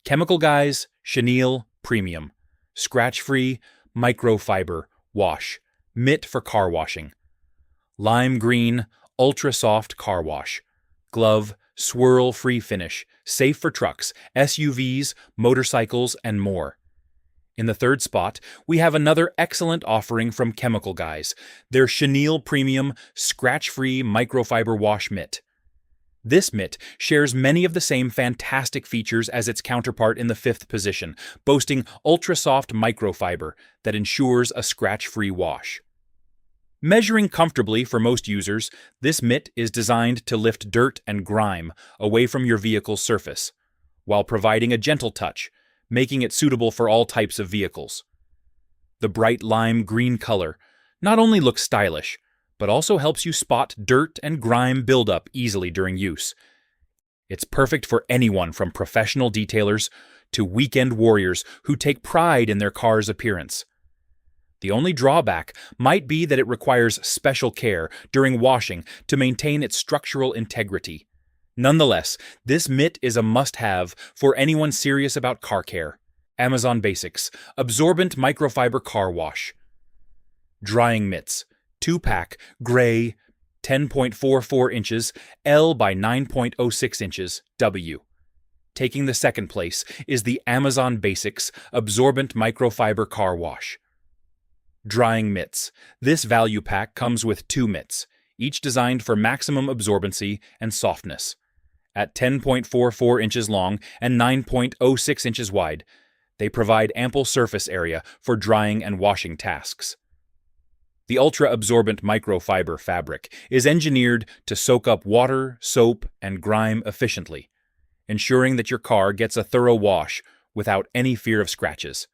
Chemical Guys Chenille Premium. Scratch-Free Microfiber Wash. Mitt for car washing. Lime Green Ultra Soft Car Wash. Glove Swirl-Free Finish. Safe for trucks, SUVs, motorcycles, and more. In the third spot, we have another excellent offering from Chemical Guys, their Chenille Premium Scratch-Free Microfiber Wash Mitt. This mitt shares many of the same fantastic features as its counterpart in the fifth position, boasting ultra-soft microfiber that ensures a scratch-free wash. Measuring comfortably for most users, this mitt is designed to lift dirt and grime away from your vehicle's surface, while providing a gentle touch, making it suitable for all types of vehicles. The bright lime green color not only looks stylish, but also helps you spot dirt and grime buildup easily during use. It's perfect for anyone from professional detailers to weekend warriors who take pride in their car's appearance. The only drawback might be that it requires special care during washing to maintain its structural integrity. Nonetheless, this mitt is a must-have for anyone serious about car care. Amazon Basics Absorbent Microfiber Car Wash. Drying Mitts 2-pack, gray, 10.44 inches, L by 9.06 inches, W. Taking the second place is the Amazon Basics Absorbent Microfiber Car Wash. Drying Mitts. This value pack comes with 2 mitts, each designed for maximum absorbency and softness. At 10.44 inches long and 9.06 inches wide, they provide ample surface area for drying and washing tasks. The ultra-absorbent microfiber fabric is engineered to soak up water, soap, and grime efficiently, ensuring that your car gets a thorough wash without any fear of scratches.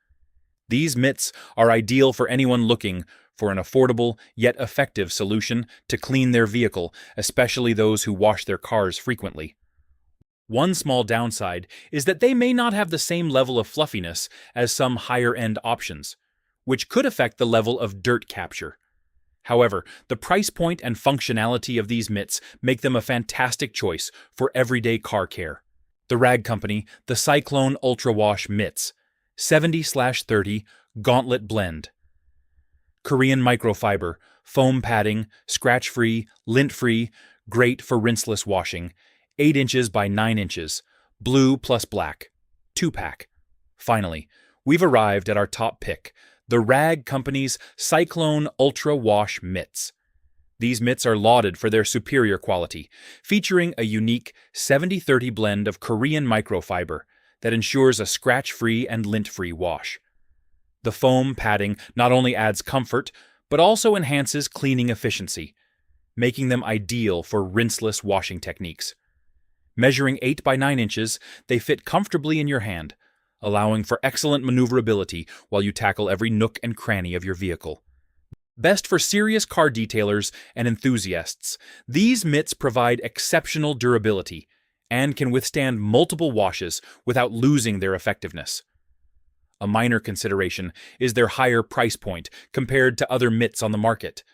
These mitts are ideal for anyone looking for an affordable yet effective solution to clean their vehicle, especially those who wash their cars frequently. One small downside is that they may not have the same level of fluffiness as some higher-end options, which could affect the level of dirt capture. However, the price point and functionality of these mitts make them a fantastic choice for everyday car care. The rag company, the Cyclone Ultra Wash Mitts, 70/30 Gauntlet Blend. Korean microfiber, foam padding, scratch-free, lint-free, great for rinseless washing, 8 inches by 9 inches, blue plus black, 2-pack. Finally, we've arrived at our top pick, the rag company's Cyclone Ultra Wash Mitts. These mitts are lauded for their superior quality, featuring a unique 70/30 blend of Korean microfiber that ensures a scratch-free and lint-free wash. The foam padding not only adds comfort, but also enhances cleaning efficiency, making them ideal for rinseless washing techniques. Measuring 8 by 9 inches, they fit comfortably in your hand, allowing for excellent maneuverability while you tackle every nook and cranny of your vehicle. Best for serious car detailers and enthusiasts, these mitts provide exceptional durability and can withstand multiple washes without losing their effectiveness. A minor consideration is their higher price point compared to other mitts on the market,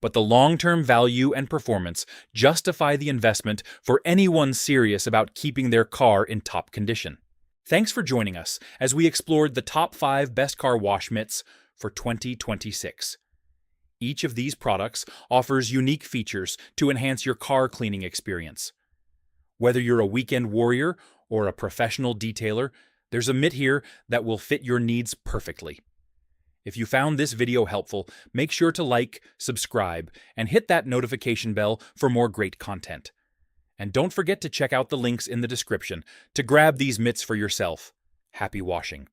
but the long-term value and performance justify the investment for anyone serious about keeping their car in top condition. Thanks for joining us as we explored the top 5 best car wash mitts for 2026. Each of these products offers unique features to enhance your car cleaning experience. Whether you're a weekend warrior or a professional detailer, there's a mitt here that will fit your needs perfectly. If you found this video helpful, make sure to like, subscribe, and hit that notification bell for more great content. And don't forget to check out the links in the description to grab these mitts for yourself. Happy washing!